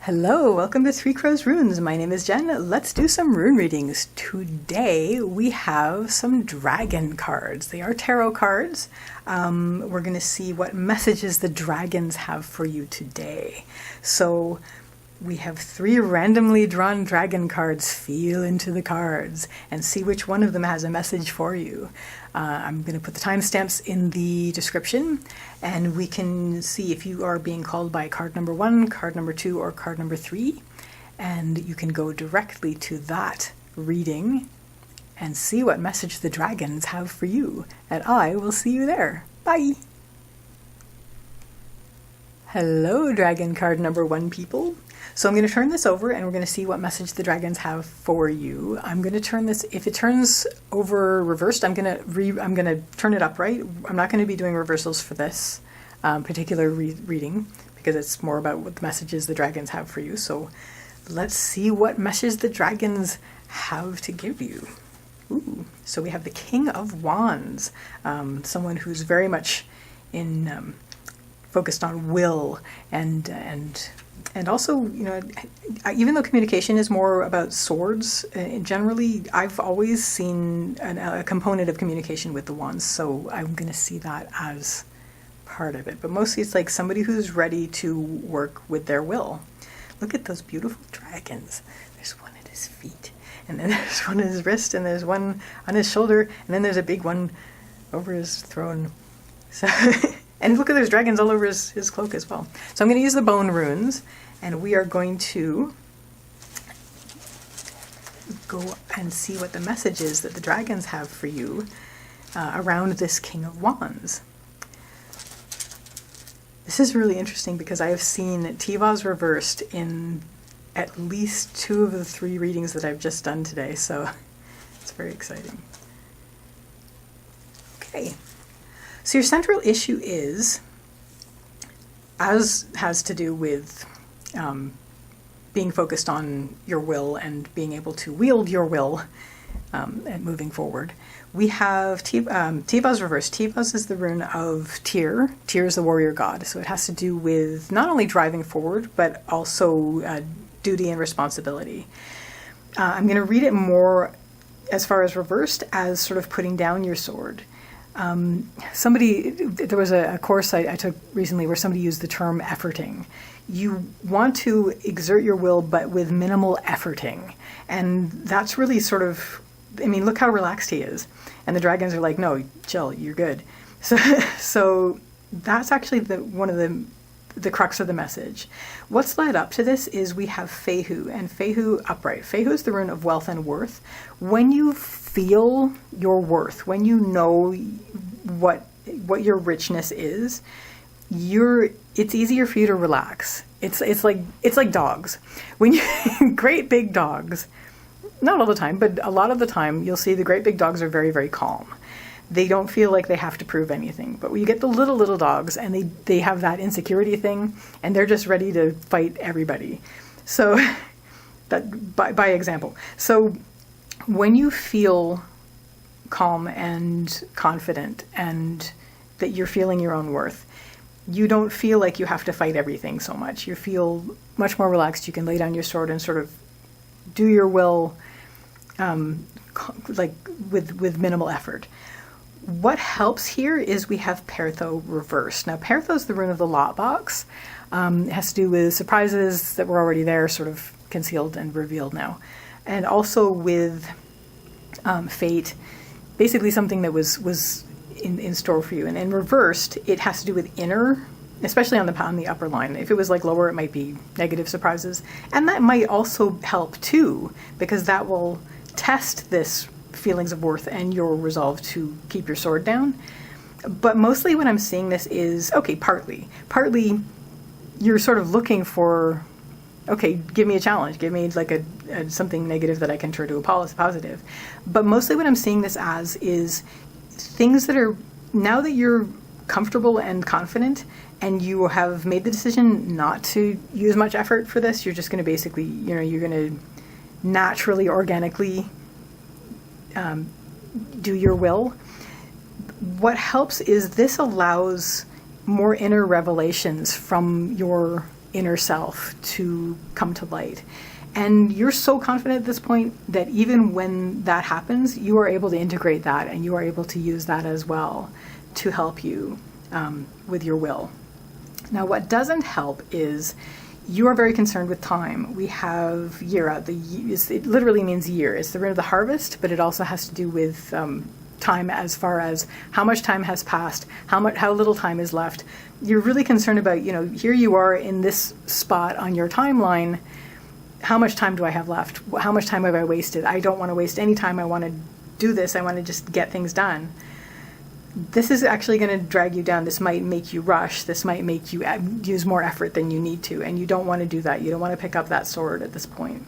Hello, welcome to Three Crows Runes. My name is Jen. Let's do some rune readings. Today we have some dragon cards. They are tarot cards. We're going to see what messages the dragons have for you today. So we have 3 randomly drawn dragon cards. Feel into the cards and see which one of them has a message for you. I'm going to put the timestamps in the description, and we can see if you are being called by card number 1, card number 2, or card number 3, and you can go directly to that reading and see what message the dragons have for you, and I will see you there. Bye! Hello, dragon card number 1 people. So I'm going to turn this over and we're going to see what message the dragons have for you. I'm going to turn this, if it turns over reversed, I'm going to turn it upright. I'm not going to be doing reversals for this particular reading because it's more about what the messages the dragons have for you. So let's see what message the dragons have to give you. Ooh, so we have the King of Wands, someone who's very much in focused on will and also, you know, even though communication is more about swords, generally, I've always seen a component of communication with the wands, so I'm going to see that as part of it. But mostly it's like somebody who's ready to work with their will. Look at those beautiful dragons. There's one at his feet, and then there's one at his wrist, and there's one on his shoulder, and then there's a big one over his throne. So... And look at there's dragons all over his cloak as well. So I'm going to use the bone runes, and we are going to go and see what the message is that the dragons have for you around this King of Wands. This is really interesting because I have seen Tivas reversed in at least 2 of the 3 readings that I've just done today, so it's very exciting. Okay. So your central issue is, as has to do with being focused on your will and being able to wield your will and moving forward. We have Tivas reversed. Tivas is the rune of Tyr. Tyr is the warrior god, so it has to do with not only driving forward, but also duty and responsibility. I'm going to read it more as far as reversed as sort of putting down your sword. There was a course I took recently where somebody used the term efforting. You want to exert your will, but with minimal efforting. And that's really sort of, I mean, look how relaxed he is. And the dragons are like, no, chill, you're good. So that's actually one of the crux of the message. What's led up to this is we have Fehu, and Fehu upright. Fehu is the rune of wealth and worth. When you feel your worth, when you know what your richness is, it's easier for you to relax. It's like dogs. When you great big dogs, not all the time, but a lot of the time, you'll see the great big dogs are very, very calm. They don't feel like they have to prove anything. But when you get the little dogs and they have that insecurity thing and they're just ready to fight everybody. So that by example. So when you feel calm and confident and that you're feeling your own worth, you don't feel like you have to fight everything so much. You feel much more relaxed. You can lay down your sword and sort of do your will like with minimal effort. What helps here is we have Pertho reversed. Now, Pertho is the rune of the lot box. It has to do with surprises that were already there, sort of concealed and revealed now. And also with fate, basically something that was in store for you. And in reversed, it has to do with inner, especially on the upper line. If it was like lower, it might be negative surprises. And that might also help too, because that will test this feelings of worth and your resolve to keep your sword down. But mostly when I'm seeing this is, okay, partly you're sort of looking for, okay, give me a challenge, give me like a something negative that I can turn to a positive. But mostly what I'm seeing this as is things that are, now that you're comfortable and confident and you have made the decision not to use much effort for this, you're just going to basically, you're going to naturally, organically do your will. What helps is this allows more inner revelations from your inner self to come to light. And you're so confident at this point that even when that happens, you are able to integrate that, and you are able to use that as well to help you with your will. Now, what doesn't help is you are very concerned with time. We have Yira. It literally means year. It's the rune of the harvest, but it also has to do with time, as far as how much time has passed, how little time is left. You're really concerned about, here you are in this spot on your timeline. How much time do I have left? How much time have I wasted? I don't want to waste any time. I want to do this. I want to just get things done. This is actually going to drag you down. This might make you rush. This might make you use more effort than you need to, and you don't want to do that. You don't want to pick up that sword at this point.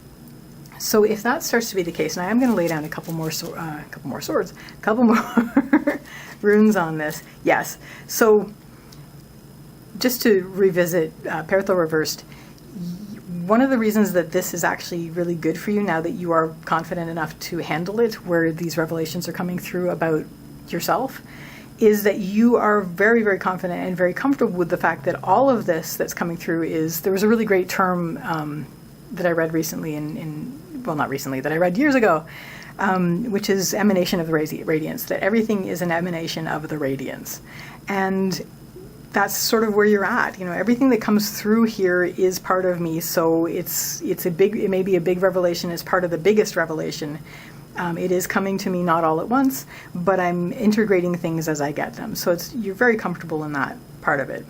So if that starts to be the case, and I am going to lay down a couple more runes on this. Yes. So just to revisit Perthel reversed, one of the reasons that this is actually really good for you now that you are confident enough to handle it, where these revelations are coming through about yourself, is that you are very, very confident and very comfortable with the fact that all of this that's coming through is, there was a really great term that I read recently not recently, that I read years ago, which is emanation of the radiance, that everything is an emanation of the radiance. And that's sort of where you're at. Everything that comes through here is part of me. So it may be a big revelation as part of the biggest revelation. It is coming to me not all at once, but I'm integrating things as I get them. So you're very comfortable in that part of it.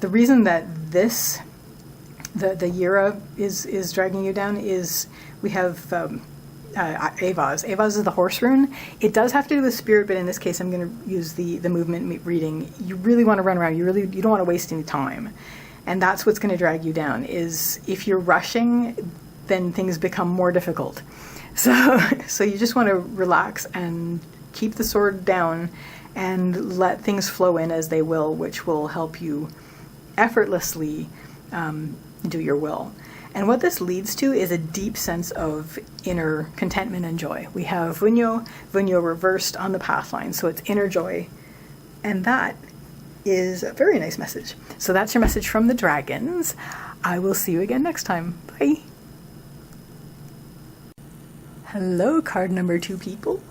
The reason that the Yira is dragging you down is we have Avaz. Avaz is the horse rune. It does have to do with spirit, but in this case I'm going to use the movement reading. You really want to run around. You don't want to waste any time. And that's what's going to drag you down, is if you're rushing, then things become more difficult. So you just want to relax and keep the sword down and let things flow in as they will, which will help you effortlessly do your will. And what this leads to is a deep sense of inner contentment and joy. We have Vunyo reversed on the path line, so it's inner joy. And that is a very nice message. So that's your message from the dragons. I will see you again next time. Bye. Hello, card number 2 people.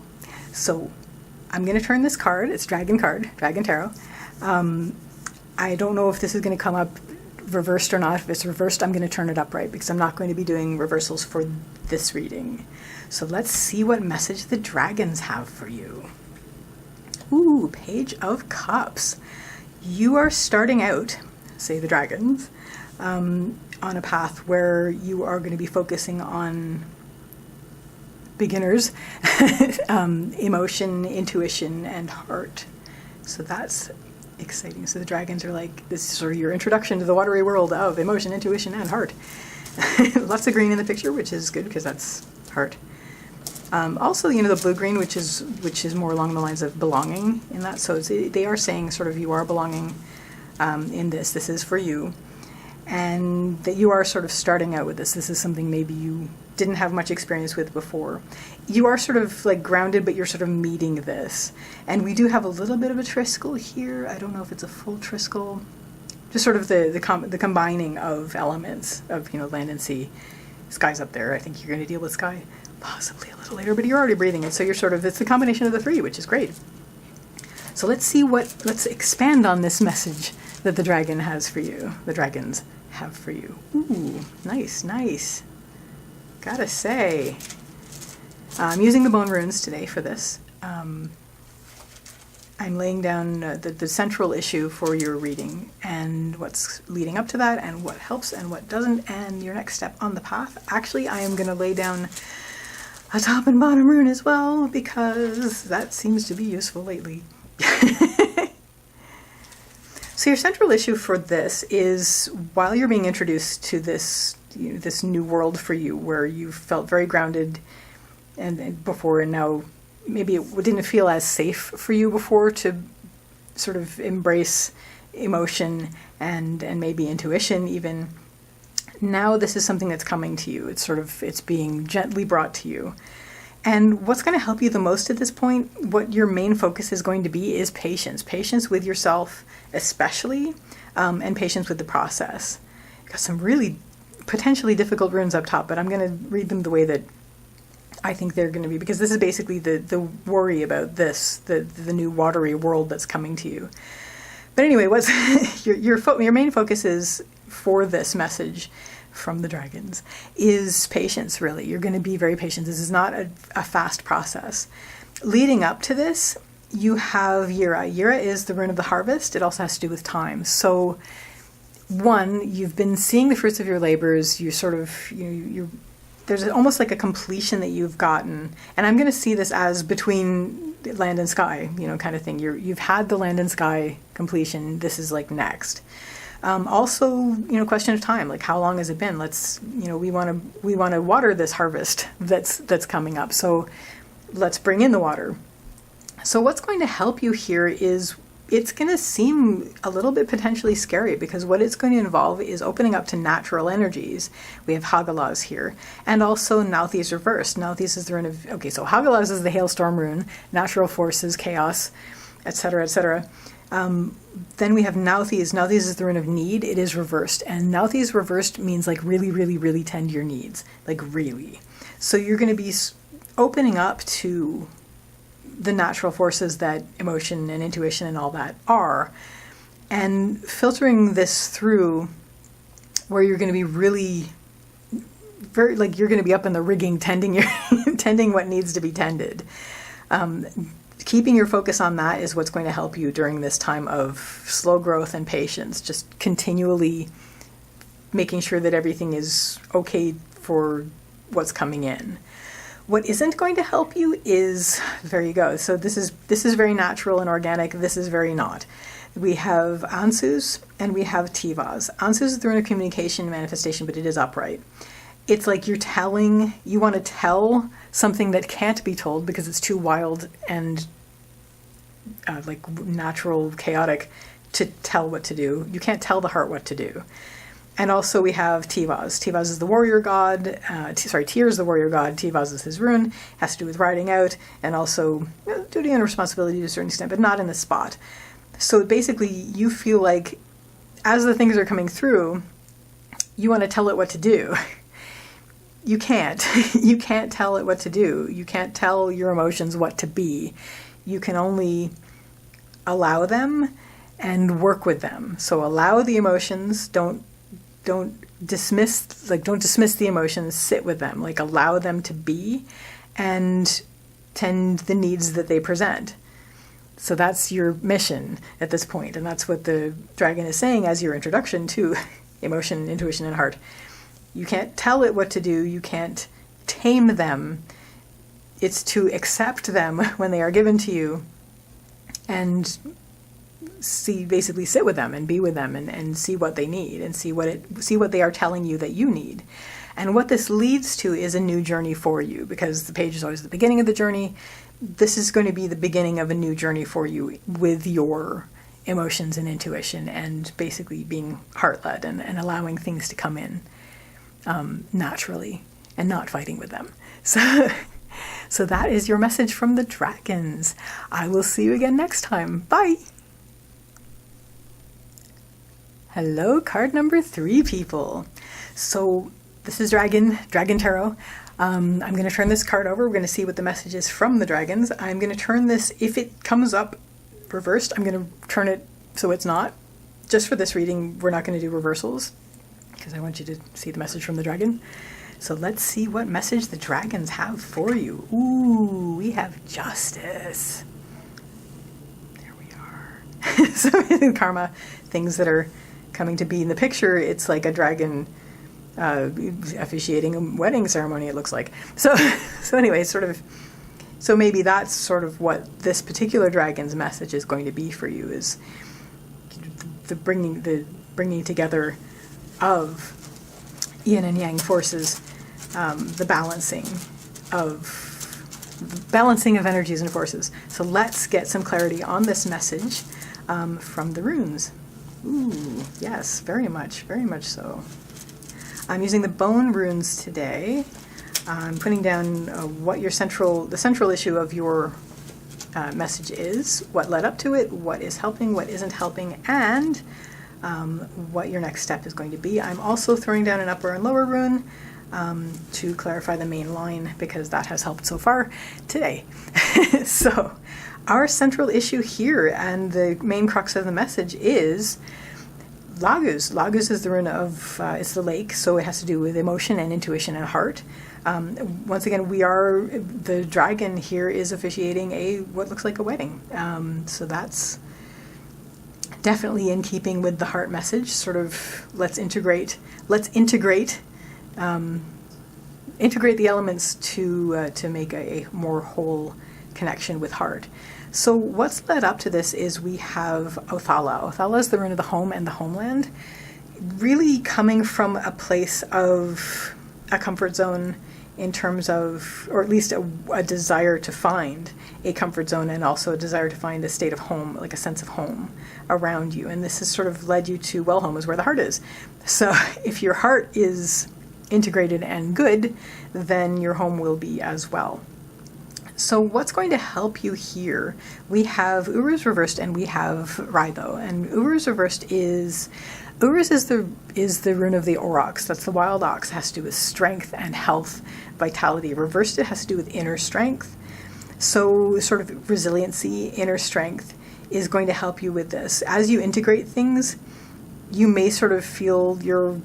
So I'm going to turn this card. It's Dragon Tarot. I don't know if this is going to come up reversed or not. If it's reversed, I'm going to turn it upright because I'm not going to be doing reversals for this reading. So let's see what message the dragons have for you. Ooh, Page of Cups. You are starting out, say the dragons, on a path where you are going to be focusing on beginners, emotion, intuition, and heart. So that's exciting. So the dragons are like, this is sort of your introduction to the watery world of emotion, intuition, and heart. Lots of green in the picture, which is good because that's heart. Also, the blue-green, which is more along the lines of belonging in that. So they are saying sort of you are belonging in this. This is for you. And that you are sort of starting out with this. This is something maybe you didn't have much experience with before. You are sort of like grounded, but you're sort of meeting this. And we do have a little bit of a triskel here. I don't know if it's a full triskel. Just sort of the combining of elements of, land and sea. Sky's up there. I think you're going to deal with sky possibly a little later, but you're already breathing it. So it's the combination of the 3, which is great. So let's expand on this message that the dragon has for you. The dragons have for you. Ooh, nice. Gotta say, I'm using the bone runes today for this. I'm laying down the central issue for your reading and what's leading up to that and what helps and what doesn't and your next step on the path. Actually, I am going to lay down a top and bottom rune as well because that seems to be useful lately. So your central issue for this is while you're being introduced to this new world for you where you felt very grounded and before, and now maybe it didn't feel as safe for you before to sort of embrace emotion and maybe intuition even. Now this is something that's coming to you. It's being gently brought to you. And what's going to help you the most at this point, what your main focus is going to be, is patience. Patience with yourself especially, and patience with the process. got some really potentially difficult runes up top, but I'm going to read them the way that I think they're going to be, because this is basically the worry about this, the new watery world that's coming to you. But anyway, what's your main focus is for this message from the dragons is patience, really. You're going to be very patient. This is not a fast process. Leading up to this, you have Yira. Yira is the rune of the harvest. It also has to do with time. So, one, you've been seeing the fruits of your labors. You sort of, there's almost like a completion that you've gotten. And I'm going to see this as between land and sky, kind of thing. You've had the land and sky completion. This is like next. Also, question of time, like how long has it been? Let's, we want to water this harvest that's coming up. So let's bring in the water. So what's going to help you here is it's going to seem a little bit potentially scary, because what it's going to involve is opening up to natural energies. We have Hagalaz here, and also Nauthi's reversed. Nauthi's is the rune of, so Hagalaz is the hailstorm rune, natural forces, chaos, etc., etc. Then we have Nauthi's. Nauthi's is the rune of need. It is reversed, and Nauthi's reversed means like really, really, really tend to your needs, like really. So you're going to be opening up to the natural forces that emotion and intuition and all that are, and filtering this through where you're going to be really very, like, you're going to be up in the rigging tending what needs to be tended. Keeping your focus on that is what's going to help you during this time of slow growth and patience, just continually making sure that everything is okay for what's coming in. What isn't going to help you is, there you go. So this is very natural and organic. This is very not. We have Ansus and we have Tivaz. Ansus is the rune of communication and manifestation, but it is upright. It's like you want to tell something that can't be told because it's too wild and like natural, chaotic to tell what to do. You can't tell the heart what to do. And also we have Tivaz. Tivaz is the warrior god. Tyr is the warrior god. Tivaz is his rune. Has to do with riding out, and also duty and responsibility to a certain extent, but not in the spot. So basically, you feel like as the things are coming through, you want to tell it what to do. You can't. You can't tell it what to do. You can't tell your emotions what to be. You can only allow them and work with them. So allow the emotions. Don't dismiss the emotions, sit with them, like allow them to be and tend the needs that they present. So that's your mission at this point, and that's what the dragon is saying as your introduction to emotion, intuition, and heart. You can't tell it what to do, you can't tame them. It's to accept them when they are given to you and basically sit with them and be with them and see what they need and see what they are telling you that you need. And what this leads to is a new journey for you, because the page is always the beginning of the journey. This is going to be the beginning of a new journey for you with your emotions and intuition, and basically being heart-led and allowing things to come in naturally and not fighting with them. So that is your message from the dragons. I will see you again next time. Bye! Hello, card number 3, people. So this is Dragon Tarot. I'm going to turn this card over. We're going to see what the message is from the dragons. I'm going to turn this, if it comes up reversed, I'm going to turn it so it's not. Just for this reading, we're not going to do reversals because I want you to see the message from the dragon. So let's see what message the dragons have for you. Ooh, we have justice. There we are. So karma, things that are coming to be in the picture. It's like a dragon officiating a wedding ceremony, it looks like. So anyway, so maybe that's sort of what this particular dragon's message is going to be for you, is the bringing together of yin and yang forces, the balancing of energies and forces. So let's get some clarity on this message from the runes. Ooh, yes, very much so. I'm using the bone runes today. I'm putting down what the central issue of your message is, what led up to it, what is helping, what isn't helping, and what your next step is going to be. I'm also throwing down an upper and lower rune to clarify the main line, because that has helped so far today. So our central issue here, and the main crux of the message, is Lagus. Lagus is the rune of, it's the lake, so it has to do with emotion and intuition and heart. Once again, the dragon here is officiating what looks like a wedding. So that's definitely in keeping with the heart message, sort of let's integrate the elements to make a more whole connection with heart. So what's led up to this is we have Othala. Othala is the rune of the home and the homeland, really coming from a place of a comfort zone in terms of, or at least a desire to find a comfort zone, and also a desire to find a state of home, like a sense of home around you. And this has sort of led you to, well, home is where the heart is. So if your heart is integrated and good, then your home will be as well. So what's going to help you here? We have Uruz reversed and we have Raido. And Uruz reversed is the rune of the aurochs. That's the wild ox. It has to do with strength and health, vitality. Reversed, it has to do with inner strength. So sort of resiliency, inner strength is going to help you with this. As you integrate things, you may sort of feel your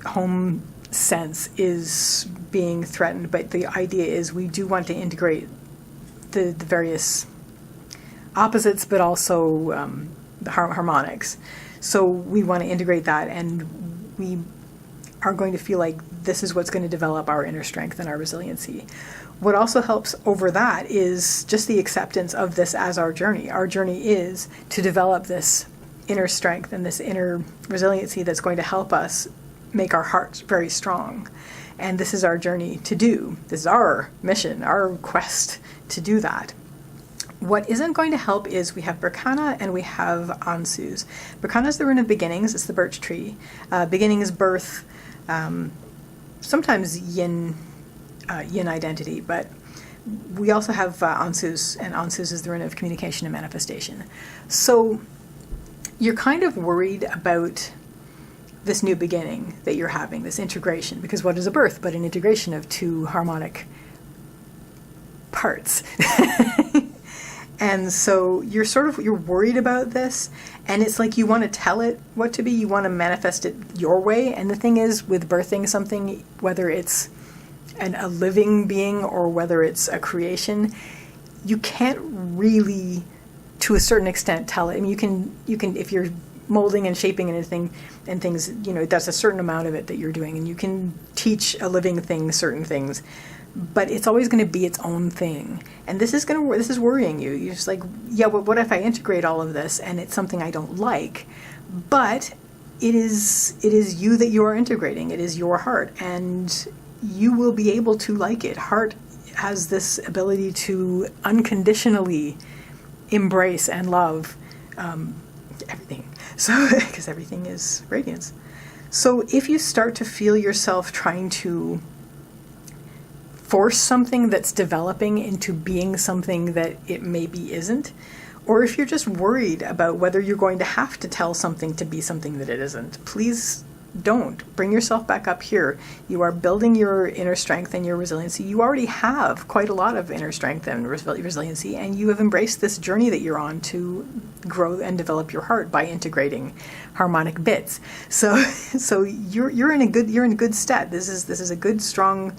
home sense is being threatened, but the idea is we do want to integrate the various opposites, but also the harmonics. So we want to integrate that, and we are going to feel like this is what's going to develop our inner strength and our resiliency. What also helps over that is just the acceptance of this as our journey. Our journey is to develop this inner strength and this inner resiliency that's going to help us make our hearts very strong. And this is our journey to do. This is our mission, our quest to do that. What isn't going to help is we have Berkana and we have Ansuz. Berkana is the rune of beginnings. It's the birch tree. Beginning is birth, sometimes yin identity, but we also have Ansuz, and Ansuz is the rune of communication and manifestation. So you're kind of worried about this new beginning that you're having, this integration, because what is a birth but an integration of two harmonic parts? And so you're worried about this, and it's like you want to tell it what to be, you want to manifest it your way. And the thing is, with birthing something, whether it's a living being or whether it's a creation, you can't really, to a certain extent, tell it. I mean, you can if you're molding and shaping anything and things, that's a certain amount of it that you're doing, and you can teach a living thing certain things, but it's always going to be its own thing. And this is worrying you. You're just like, yeah, but what if I integrate all of this and it's something I don't like? But it is you that you are integrating. It is your heart, and you will be able to like it. Heart has this ability to unconditionally embrace and love everything. So, because everything is radiance. So if you start to feel yourself trying to force something that's developing into being something that it maybe isn't, or if you're just worried about whether you're going to have to tell something to be something that it isn't, please don't. Bring yourself back up here. You are building your inner strength and your resiliency. You already have quite a lot of inner strength and resiliency, and you have embraced this journey that you're on to grow and develop your heart by integrating harmonic bits. So you're in a good stead. This is a good, strong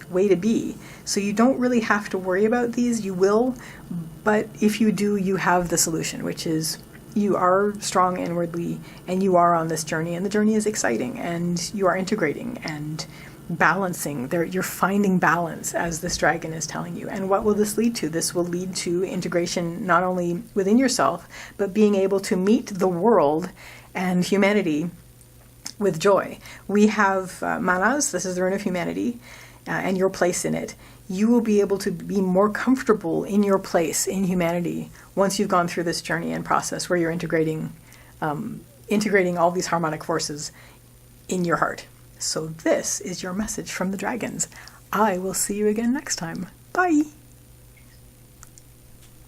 way to be. So you don't really have to worry about these. You will, but if you do, you have the solution, which is you are strong inwardly, and you are on this journey, and the journey is exciting, and you are integrating and balancing. You're finding balance, as this dragon is telling you. And what will this lead to? This will lead to integration not only within yourself, but being able to meet the world and humanity with joy. We have Manas, this is the rune of humanity, and your place in it. You will be able to be more comfortable in your place in humanity once you've gone through this journey and process where you're integrating all these harmonic forces in your heart. So this is your message from the dragons. I will see you again next time. Bye!